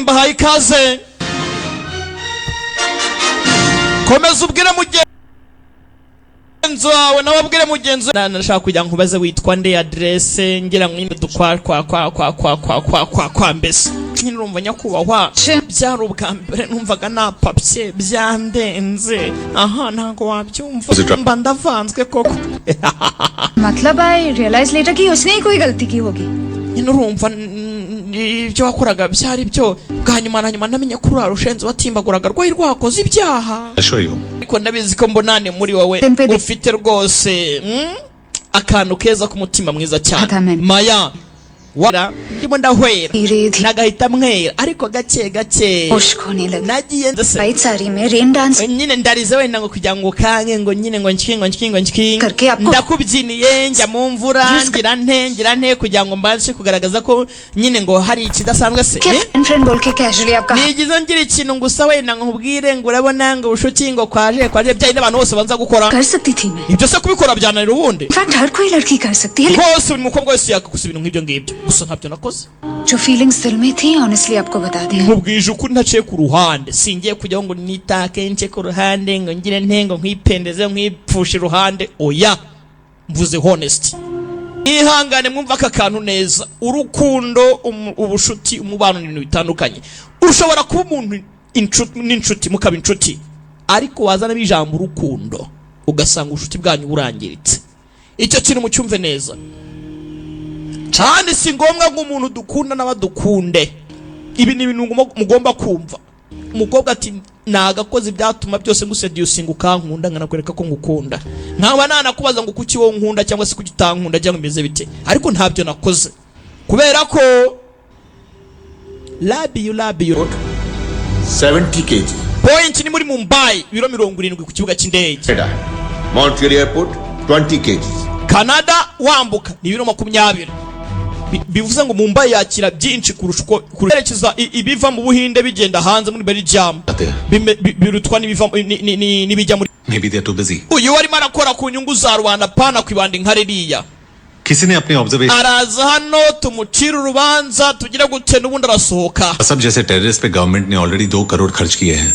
mbahaye ikaze. Komeza ubwire mugenzi wawe nababwire mugenzi nashaka kujya nkubaze witwa nde, adresse ngira ngo nyine kwa mbese nyine urumva nyakubahwa byari ubwa mbere numvaga napapye byandenze. Aha ntago wabyumva mba ndavanzwe koko. मतलब आई realise letter कि उसने ही कोई गलती की होगी. Nyine urumva ibyo wakoraga byari byo bwa nyuma na nyuma namenye ko urara ushenze watimbaguraga rwayi rwakoze ibyaha. Ariko ndabizi ko mbonane muri wowe ufite rwose akantu keza ku mutima mwiza cyane. Maya wara ndimo ndahwera nagahita mwera ariko gake gake nagiye right sari में rain dance nyine ndarize wenda ngo kugira ngo kange ngo nyine ngo nshiki ndakubyiniye njya mu mvura ngira nte kugira ngo mbashe kugaragaza ko nyine ngo hari ikidasanzwe se friend बोल के कैजुअली आपका nigize ngira ikintu ngusa wenda ngo nkubwire ngo urabona ngo ubushuti ngo kwaje byayi n'abantu bose banza gukora कर सकती थी मैं. ibyo se kubikora byananira ubundi in fact हर कोई लड़की कर सकती है rwose buri mukobwa wese yakugusa ibintu nk'ibyo ngibyo gusa ntabyo nakoze. जो फीलिंग्स दिल में थी ऑनेस्टली आपको बता दें. nkubwije ukuri ntaciye ku ruhande singiye kujyaho ngo nitake nce ku ruhande ngo ngire ntengo nkipendeze nkipfushe ruhande oya mvuze honest. Ihangane mwumva aka kantu neza. Urukundo ubushuti umubano n'ibintu bitandukanye. Ushobora kuba umuntu n'inshuti mukaba inshuti ariko wazana bijambo urukundo ugasanga ubushuti bwanyu burangiritse. Icyo kintu mucyumve neza. Cyane si ngombwa ngo umuntu dukunda n'abadukunde. Ibi ni ibintu mugomba kumva. Umukobwa ati nagakoze byatuma byose nguseducinga ukankunda nkanakwereka ko ngukunda. Nkaba nanakubaza ngo kuki wowe nkunda cyangwa se kuki utankunda cyangwa imeze bite. Ariko ntabyo nakoze. Kubera ko love you 70 kg. Point ni muri Mumbai biro 70 ku kibuga cy'indege. Montreal airport 20 kg. Canada wambuka ni biro 20. Bivuze ngo Mumbai yakira byinshi kurusha uko kurerekeza ibiva mu Buhinde bigenda hanze muri Belgium birutwa n'ibijya muri. Maybe they are too busy. Uyu wari marakora ku nyungu za Rwanda pana kwibanda inkareriya. किसी ने अपने observation araza hano tumucira urubanza tugira gute n'ubundi arasohoka. सब जैसे टेररिस्ट पे गवर्नमेंट ने ऑलरेडी 2 करोड़ खर्च किए हैं.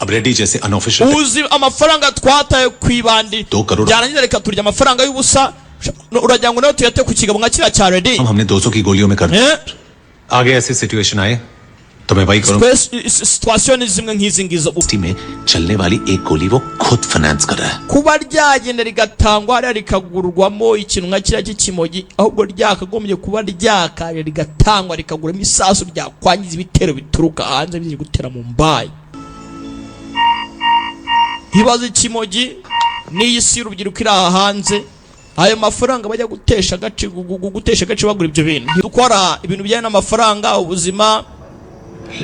अब रेड्डी जैसे unofficial uzi amafaranga twataye kwibandi 2 crore byarangiza reka turya amafaranga y'ubusa urajya ngo nawe tuyate ku kigabo nka kira cya Ready हमने 200 की गोलियों में कर आगे ऐसी सिचुएशन आए तो मैं भाई करूं situation zimwe nk'izi ngizo में चलने वाली एक गोली वो खुद फाइनेंस कर रहा है. kuba ryagenda rigatangwa ari rikagurwamo ikintu nka kira cy'ikimogi ahubwo ryakagombye kuba ryakaje rigatangwa rikaguramo isasu ryakwangiza ibitero bituruka hanze biri gutera mu Mumbai. Hibaza ikimogi n'iyi si urubyiruko iri aha hanze ayo mafaranga bajya gutesha agace bagura ibyo bintu. Dukora ibintu bijyanye n'amafaranga ubuzima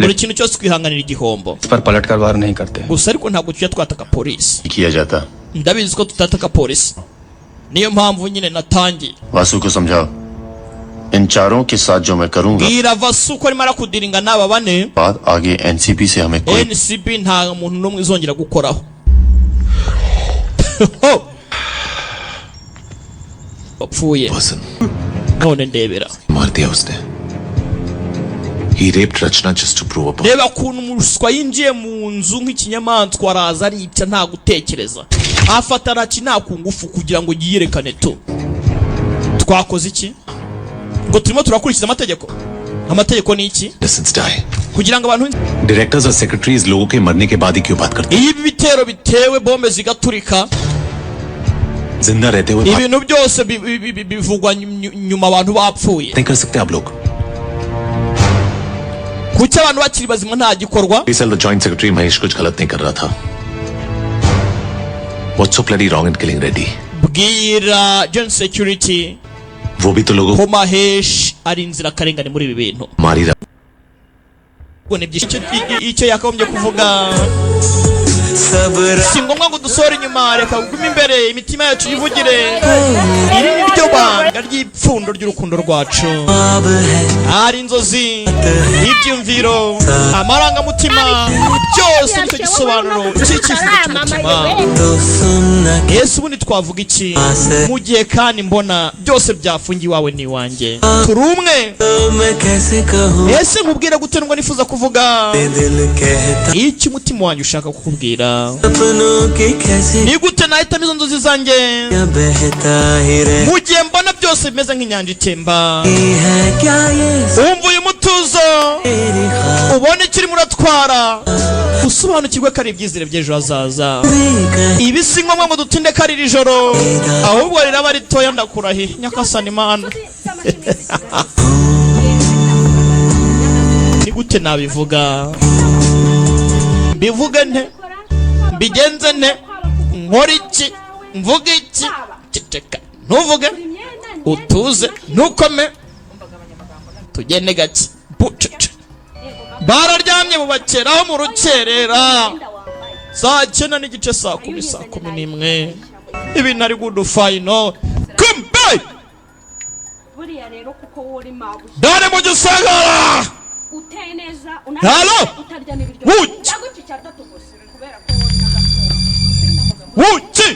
buri kintu cyose kwihanganira igihombo. पर पलट कर वार नहीं करते. Gusa ariko ntabwo tujya twataka polisi. किया जाता. Ndabizi ko tutataka polisi. Niyo mpamvu nyine natangiye. Vasu को समझाओ. इन चारों के साथ जो मैं करूंगा. Bwira Vasu ko arimo arakudiringa n'aba bane. बाद आगे NCP से हमें कोई NCP nta muntu n'umwe izongera gukoraho. Bapfuye. None ndebera. मार दिया उसने. He raped Rachna just to prove a point. Reba kuntu umuswa yinjiye mu nzu nk'ikinyamaswa araza arica nta gutekereza. Afata Rachna ku ngufu kugira ngo yiyerekane to. Twakoze iki? Ngo turimo turakurikiza amategeko. Amategeko ni iki? Innocents die. Kugira ngo abantu Directors और secretaries लोगों के मरने के बाद ही क्यों बात करते हैं? Ibi bitero bitewe bombe zigaturika. जिंदा रहते हुए Ibintu byose bivugwa nyuma abantu bapfuye. नहीं कर सकते आप लोग. Kuki abantu bakiri bazima nta gikorwa? The joint secretary Mahesh कुछ गलत नहीं कर रहा था. What's so bloody wrong in killing Reddy? Bwira joint security वो भी तो लोगों ko Mahesh ari inzira karengane muri ibi bintu. मारी रहा. Icyo yakagombye kuvuga si ngombwa ngo dusore inyuma, reka gume imbere imitima yacu yivugire. Iri ni ryo banga ry'ipfundo ry'urukundo rwacu. Ari inzozi, ibyumviro, amarangamutima, byose nicyo gisobanuro cy'icyifuzo cy'umutima. Yesu ubundi twavuga iki mu gihe kandi mbona byose byafungiye iwawe n'iwanjye? Turi umwe. Ese nkubwira gute ngo nifuza kuvuga icyo umutima wanjye ushaka kukubwira? Ni gute nahitamo izo nzozi zanjye mu gihe mbona byose bimeze nk'inyanja itemba? Wumva uyu mutuzo, ubona icyo urimo uratwara, usobanukirwe ko ari ibyizere by'ejo hazaza. Ibi si ngombwa ngo dutinde ko ari iri joro, ahubwo riraba ritoya. Ndakurahiye Nyagasani Imana. Ni gute nabivuga? Mbivuge nte? Mbigenze nte? Nkora iki? Mvuge iki? Ceceka ntuvuge, utuze, ntukome, tugende gake. Bararyamye mu bakeraho mu rukerera saa 9 n'igice, saa 10, saa 11. Ibi nari good final. Kumbe buriya rero kuko wori mabu dare mu gisagara uteneza unarya utarya n'ibiryo yagucica atatu gusa kubera ko wuci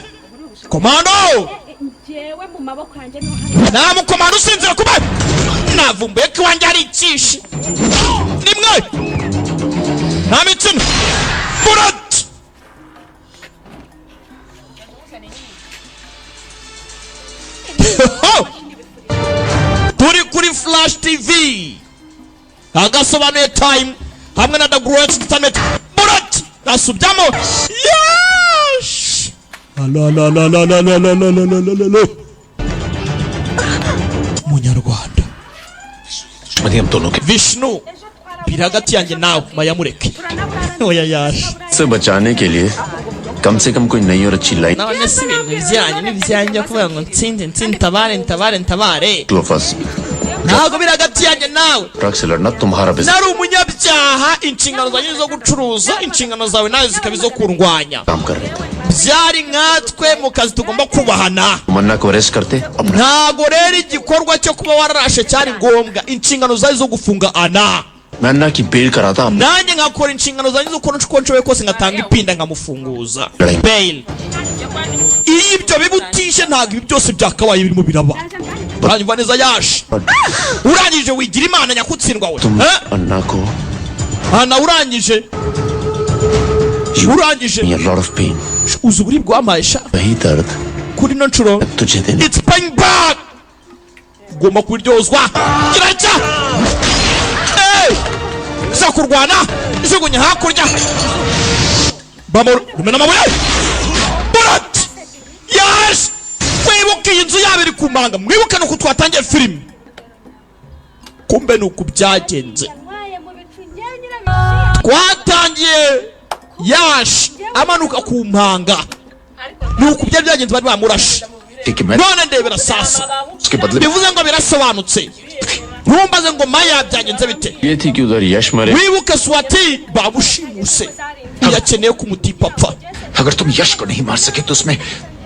komando jewe mu maboko yanje no hari na mu komando usinzira kuba navumbuye ko wanjye ari ikishi nimwe na mitino Murat. Turi kuri Flash TV agasobanuye time hamwe na The Great Internet. Murat nasubyamo. Yes. La Munyarwanda हम दोनों के Vishnu biri hagati yanjye nawe mayamureke. Oya yaje से बचाने के लिए कम से कम कोई नई और अच्छी line none si ibintu byanjye n'ibyanjye kuvuga ngo nsinde ntabare क्लोफस ntabwo biri hagati yanjye nawe. Truck से लड़ना तुम्हारा business nari umunyabyaha, inshingano zanjye zo gucuruza, inshingano zawe nawe zikaba izo kurwanya. काम कर रहे थे byari nkatwe mu kazi tugomba kubahana. मन्ना को अरेस्ट करते अपना ntago rero igikorwa cyo kuba wararashe cyari ngombwa, inshingano zawe zo gufunga Ana, मन्ना की बेल कराता nanjye nkakora inshingano zanjye zo kubona uko nshoboye kose ngatanga ipinda nkamufunguza bail. iyo ibyo bibutishe ntabwo ibi byose byakabaye birimo biraba. uranyumva neza yaje? urangije wigira Imana nyakutsindwa we. तुम अन्ना को Ana urangije a lot of pain uzi uburibwe wampaye sha वही दर्द kuri no nshuro. तुझे देने It's paying back. Ugomba kuryozwa. Kiracya. Za kurwana. Ijugunye hakurya. Bamuru rumena mabuye. Murat. Yes. Kwibuka inzu yabiri kumanga. Mwibuka no kutwatangiye film. Kumbe nuko byagenze. Twatangiye yash amanuka kumpanga. Nuko byari byagenze bari bamurashe. None ndebera sasa. Bivuze ngo birasobanutse. Ntumbaze ngo maya byagenze bite. ये थी कि उधर यश मरे Wibuke Swati babushimuse. Yakeneye kumutipa apfa. अगर तुम यश को नहीं मार सके तो उसमें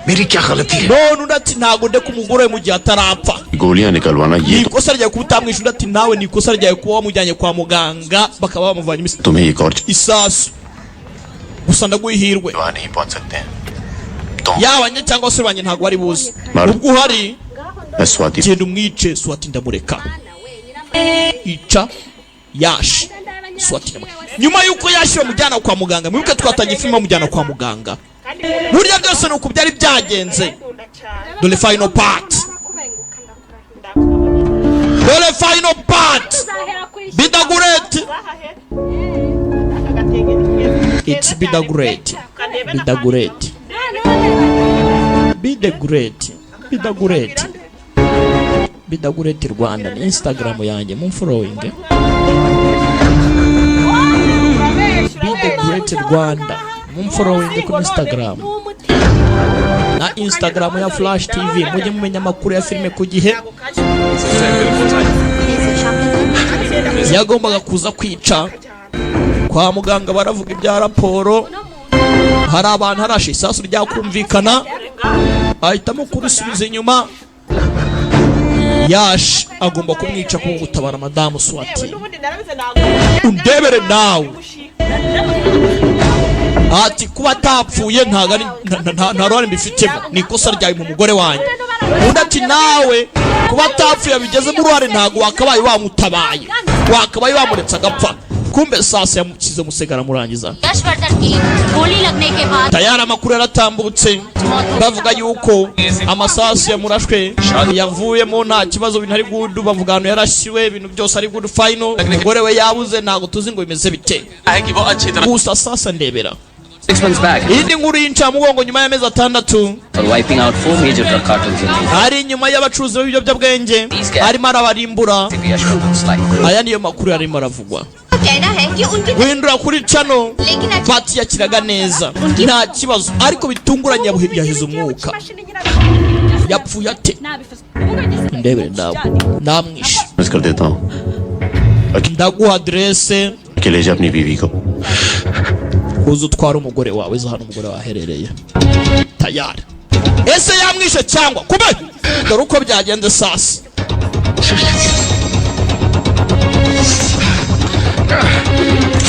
मेरी क्या गलती है? None undati ntago nde kumugore mu gihe atarapfa. गोलियां निकलवाना ये तो Ikosa ryawe kutamwisha undati nawe ni ikosa ryawe kuba wamujyanye kwa muganga bakaba bamuvanye imisi. तुम्हें एक और Isasu. Gusa ndaguhirwe. वहां नहीं पहुंच सकते हैं Yabanye cyangwa se banye ntago bari buzi. Maru. Ubwo uhari मैं Swati genda umwice Swati ndamureka. Ica yash Swati ndamureka. Nyuma yuko yashira mujyana kwa muganga, mwibuke twatanye filime mujyana kwa muganga. Burya byose nuko byari byagenze. Dole final part. Dole final part. Be the great. It's be the great. Be the great. Be the great. Be the great. Be the great Rwanda ni Instagram yanjye mumfollowing. Be the great Rwanda mumfollowing ku Instagram. Na Instagram ya Flash TV mujye mumenya amakuru ya filime ku gihe. Yagombaga kuza kwica kwa muganga baravuga ibya raporo hari abantu harashe isasu ryakumvikana ahitamo kurisubiza inyuma. Yash agomba kumwica kuko gutabara madamu Swati. Undebere nawe ati kuba atapfuye nta ruhare mbifitemo, ni ikosa ryawe mu mugore wanjye. Undi ati nawe kuba atapfuye bigeze mu ruhare ntago wakabaye wamutabaye, wakabaye wamuretse agapfa. Kumbe sasa yamukize musegara murangiza. Tayari amakuru yaratambutse bavuga yuko amasasu yamurashwe yavuyemo nta kibazo, bintu ari good, bavuga hano yarashiwe, ibintu byose ari good final. Umugore we yabuze, ntago tuzi ngo bimeze bite. Gusa sasa ndebera 6 months back, indi nkuru y'incamugongo nyuma y'amezi 6 wiping out 4 major drug cartels in India. ari nyuma y'abacuruzi b'ibiyobyabwenge arimo arabarimbura. Aya niyo makuru yarimo aravugwa. Windura kuri channel Pati yakiraga neza nta kibazo, ariko bitunguranye yahize umwuka. Yapfuye ate? Ndebere ndawe namwishe. कर देता हूँ Ndaguha adresse कि ले जा अपनी बीवी को. uzu twara umugore wawe za hano umugore waherereye. Tayari ese yamwishe cyangwa kube? Dore uko byagenze sasa.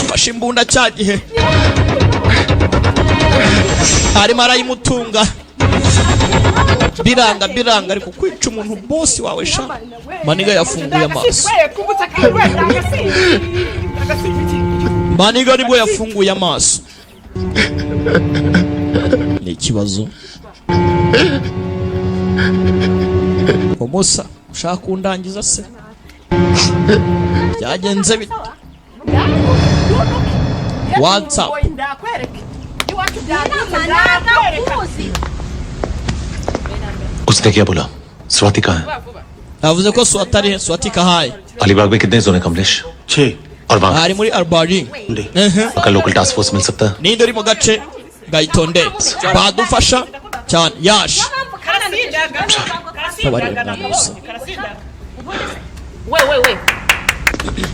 Fashe imbunda cyagihe arimo arayimutunga biranga ariko kwica umuntu boss wawe sha. Maniga yafunguye amaso. Maniga nibwo yafunguye amaso. Ni ikibazo. Umusa ushaka kundangiza se? Byagenze bite? WhatsApp उसने क्या बोला? स्वाति कहाँ है? avuze ko Swati kahaye. Alibag में कितने जोन है कमलेश? 6 और वहाँ ari muri Albari. का लोकल टास्क फोर्स मिल सकता है? Ninde uri mu gace gayitonde badufasha cyane. Yash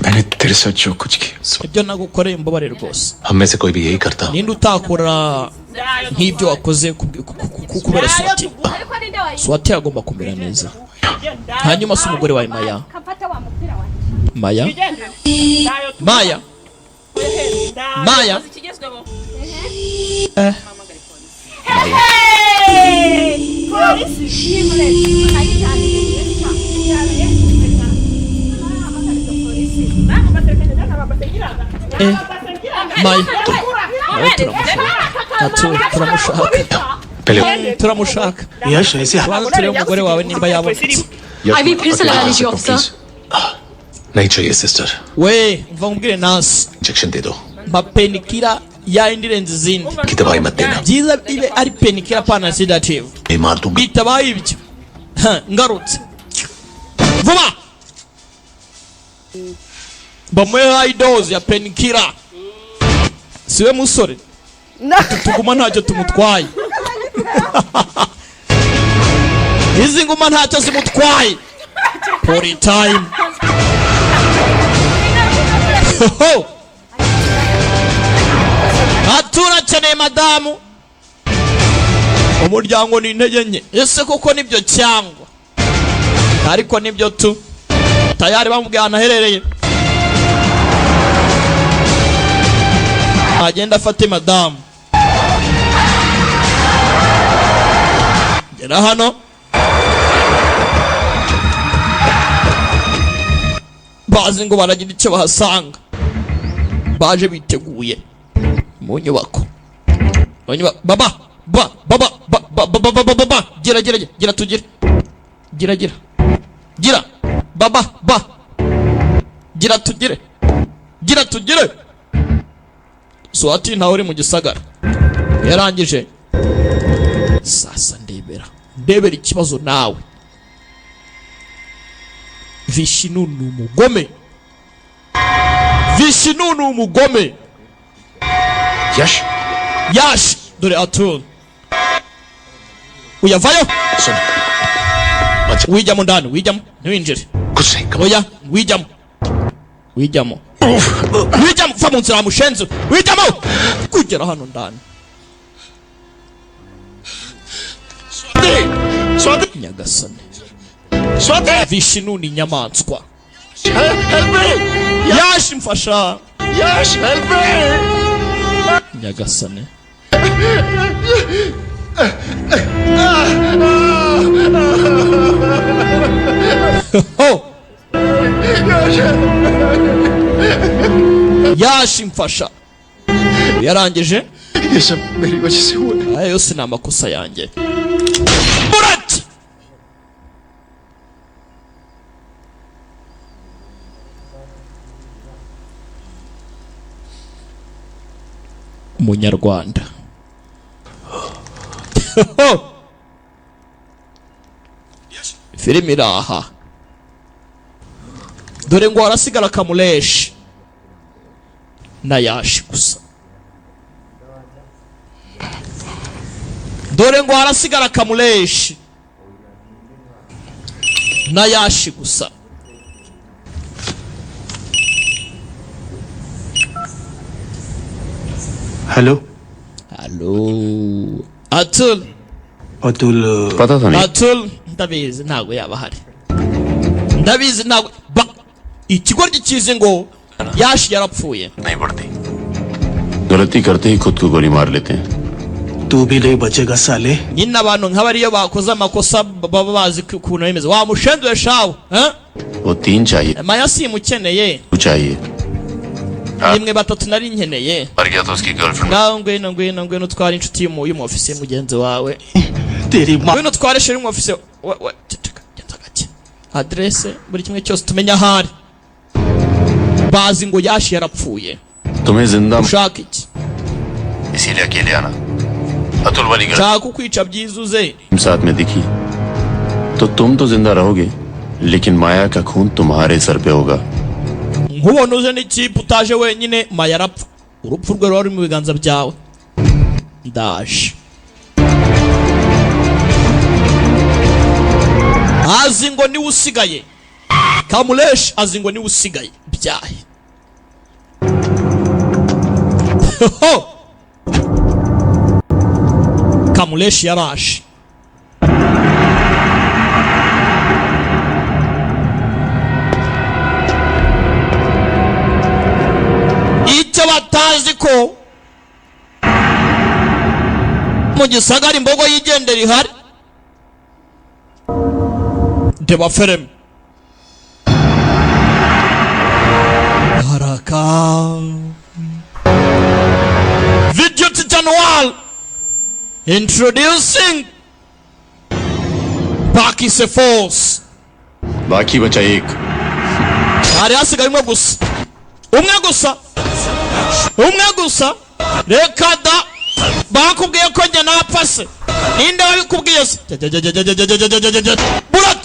मैंने तेरे साथ जो कुछ किया ibyo nagukoreye mbabare rwose. हम में से कोई भी यही करता. Ninde utakora nk'ibyo wakoze kubera Swati? Swati agomba kumera neza. Hanyuma se umugore wawe Maya? Maya? Maya? Maya? Maya? Turamushaka. यश ऐसे Tubanza turebe umugore wawe nimba yabonetse. अभी फिर से लगा लीजिए ऑफिसर. नहीं चाहिए sister. We mva nkubwire nasi injection दे दो. mapenikira ya indirenze izindi. की दवाई मत देना. Byiza ibe ari penikira pana sedative. मैं मार दूंगा. Bitabaye ibyo ngarutse vuba bamuhe high dose ya penikira. Siwe musore tuguma ntacyo tumutwaye. Izi nguma ntacyo zimutwaye. Pori time. Aturakeneye madamu. Umuryango ni intege nke. Ese koko nibyo cyangwa? Ariko nibyo tu. Tayari bamubwiye ahantu aherereye. Agenda afate madamu. Gera hano. Bazi ngo baragira icyo bahasanga. Baje biteguye mu nyubako. Baba gira tugire. Gira baba gira tugire. Swati ntawe uri mu gisagara yarangije. Sasa ndebera ikibazo nawe. Vishinu ni umugome. Yash dore Atul uyavayo. सुन. Wijyamo ndani, wijyamo ntiwinjire. कुछ नहीं. Oya wijyamo va mu nzira mushenzo. Wijyamo kugera hano ndani. Swati Swati nyagasane Swati Vishnu ni inyamaswa help me Yash mfasha यश help me nyagasane Oh Yash mfasha yarangije ये सब मेरी वजह से हुआ है aya yose ni amakosa yanjye Murat Munyarwanda filimi iraha dore ngo harasigara Kamuleshi na Yashi gusa dore ngo harasigara Kamuleshi na Yashi gusa hello Hello Atul Atul पता था नहीं Atul ndabizi ntago yaba hari ndabizi ntago ikigoryi kizi ngo Yashi yarapfuye नहीं पड़ती गलती करते ही खुद को गोली मार लेते हैं तू भी नहीं बचेगा साले nyine abantu nk'abariyo bakoze amakosa baba bazi ukuntu bimeze wamushenduye shawe वो तीन चाहिए Maya simukeneye तू चाहिए nimwe batatu nari nkeneye मर गया तो उसकी girlfriend ngaho ngwino twara inshuti y'umufisiye mugenzi wawe तेरी माँ ngwino tware sheri y'umufisiye ceceka genza gake adresse buri kimwe cyose tumenya ahari bazi ngo Yashi yarapfuye तुम्हें जिंदा ushaka iki इसीलिए अकेले आना अतुल वाली गलती ushaka kukwica byizuze साथ में दिखी तो तुम तो जिंदा रहोगे लेकिन माया का खून तुम्हारे सर पे होगा nkubona uje n'ikipe utaje wenyine Maya arapfa urupfu rwe ruri mu biganza byawe ndaje azi ngo niwe usigaye Kamuleshi azi ngo niwe usigaye byahe Kamuleshi yaraje icyo batazi ko mu gisagara imbogo yigendera ihari Deba Ferem haraka Video Janual introducing Baki Force बाकी बचा एक hari hasigaye umwe gusa reka da bakubwiye ko njye napfa se ninde wabikubwiye se Burat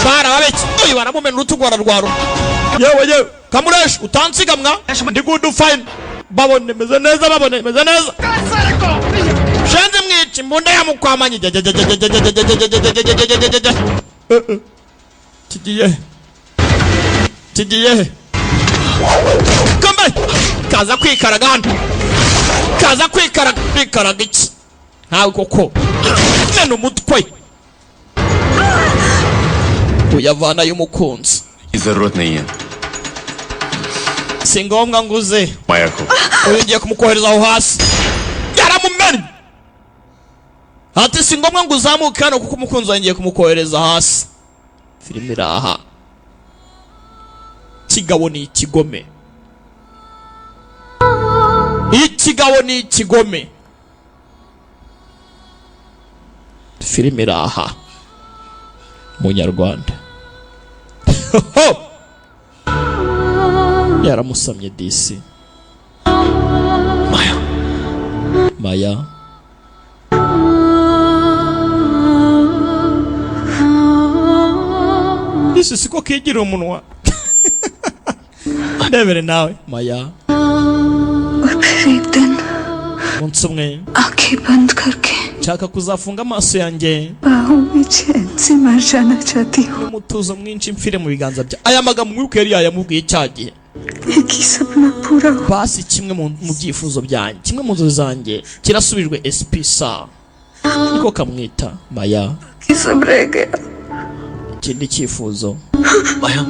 bara babeki uyu baramumena urutugu ararwara yewe Kamuleshi utansigamwa ndi good fine babone meze neza shenze mwica imbunda yamukwamanye kigiye kambe kaza kwikaraga hano kwikaraga iki ntawe koko mena umutwe uyavana y'umukunzi जरूरत नहीं है si ngombwa nguze माया को uyu ngiye kumukohereza aho hasi yaramumennye ati si ngombwa ngo uzamuke hano kuko umukunzi wawe ngiye kumukohereza hasi filime iraha ikigabo ni ikigome filime iraha Munyarwanda yaramusamye disi Maya disi siko kigira umunwa ndebere nawe Maya और फिर एक दिन umunsi umwe आंखें बंद करके nshaka kuzafunga amaso yanjye बाहों में चैन से मर जाना चाहती हूँ umutuzo mwinshi mfire mu biganza bya aya magambo mwibuke yari yayamubwiye cyagihe एक ही सपना पूरा हो basi kimwe mu byifuzo byanjye kimwe mu nzozi zanjye kirasubijwe espisa niko kamwita Maya कि सब रह गया ikindi cyifuzo Maya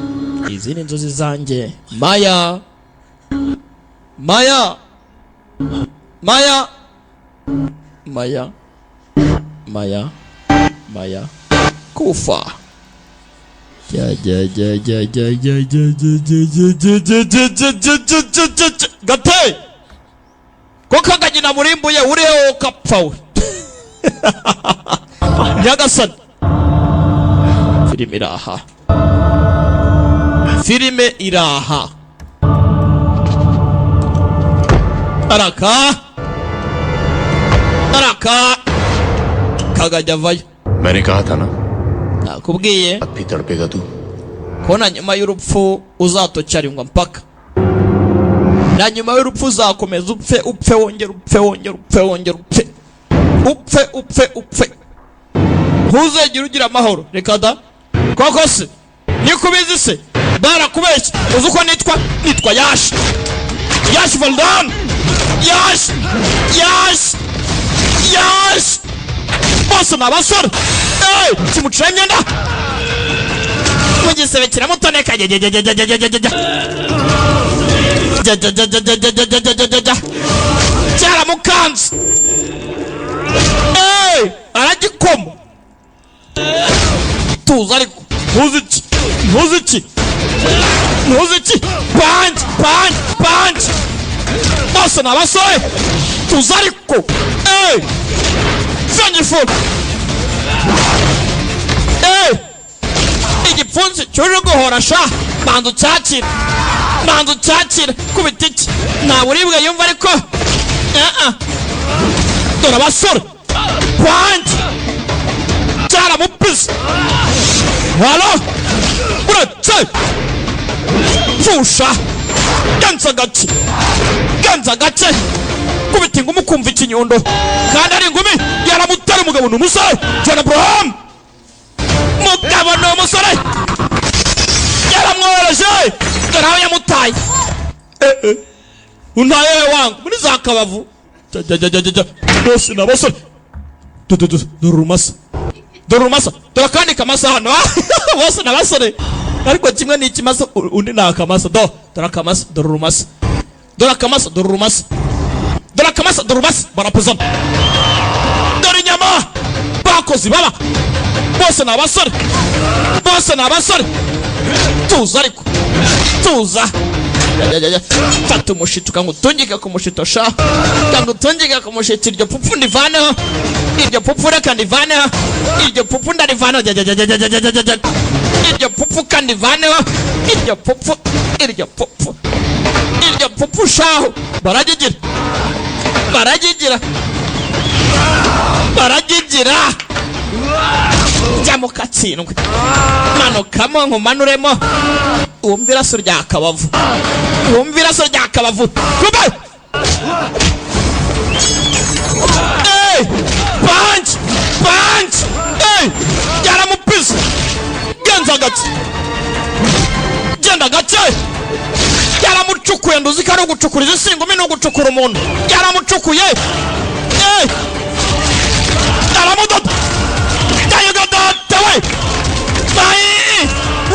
izindi nzozi zanjye Maya Maya Maya Maya Maya Maya kufa gate ko kagagina murimbuye uriho kapfa we nyagasani filime iraha filime iraha araka kagajya avayo मैंने कहा था ना nakubwiye अब भी तड़पेगा तू ko na nyuma y'urupfu uzatocyarindwa mpaka na nyuma y'urupfu uzakomeza upfe wongera upfe ntuzegere ugira amahoro reka da koko se nikubizi se barakubeshya uzi uko nitwa yashi Valdan yashi bose n'abasore kimucira imyenda mugisebe kiramutoneka cyaramukanze aragikoma tuza ariko ntuziki panji bose n'abasore tuza ariko fanyifura igipfunsi cyuje guhora sha banza ucyakira kubita iki nta buribwe yumva ariko dore abasore kwanjye cyaramupise halo uretse pfusha ganza gake kubita ingumi ukumva ikinyundo kandi ari ingumi yaramutera umugabo ni umusore John Abraham mugabo ni umusore yaramworoje dore aho yamutaye untaye wangu muri za kabavu bose n'abasore dore urumasa dore akandi kamasa hano bose n'abasore ariko kimwe ni ikimasa undi ni akamasa dore akamasa dore urumasa dore akamasa dore urumasa dore akamasa dore urumasa barapuzana dore inyama bakoze baba bose n'abasore tuza ariko tuza fata umushito ukangutungika ku mushito sha ukangutungika ku mushito iryo pupfu ndivaneho iryo pupfu reka ndivaneho iryo pupfu ndarivaneho iryo pupfu kandivaneho iryo pupfu shaho baragigira jya mu katsindwe manukamo nkumanuremo wumva iraso rya kabavu kube panch yaramupise genda gake yaramucukuye nduzi ko ari ugucukura izi singumi ni ugucukura umuntu yaramucukuye yaramudoda yayogodotewe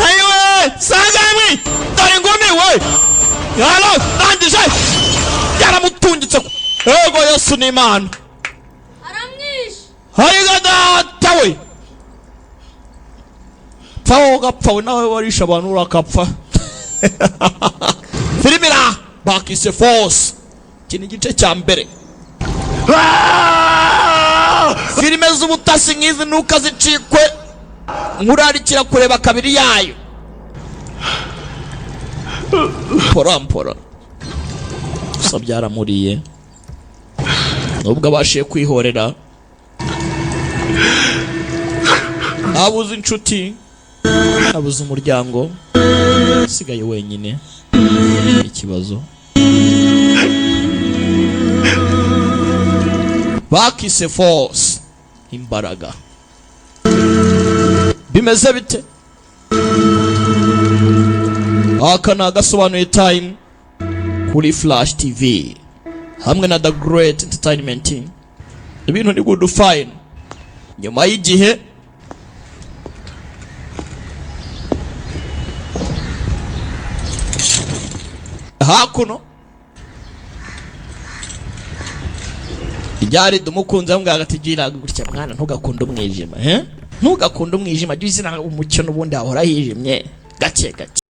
ayiwe sangami dore ingumi we halo rangije yaramutungitse ego Yesu ni Imana ayigodotewe pfaho gapfawe nawe warisha abantu urakapfa filimira bakise force iki ni igice cya mbere filime z'ubutasi nk'izi ntukazicikwe nkurarikira kureba kabiri yayo mpora gusa byaramuriye nubwo abashiye kwihorera abuze inshuti abuze umuryango asigaye wenyine ikibazo bakise force imbaraga. Bimeze bite? Aka ni agasobanuye Time kuri Flash TV hamwe na The Great Entertainment Team. Ibintu ni good fine. Nyuma y'igihe hakuno ibyari dumukunze mbwa agatigira gutya mwana ntugakunda umwijima ntugakunde umwijima jya izina umucyo n'ubundi ahora hijimye gake gake.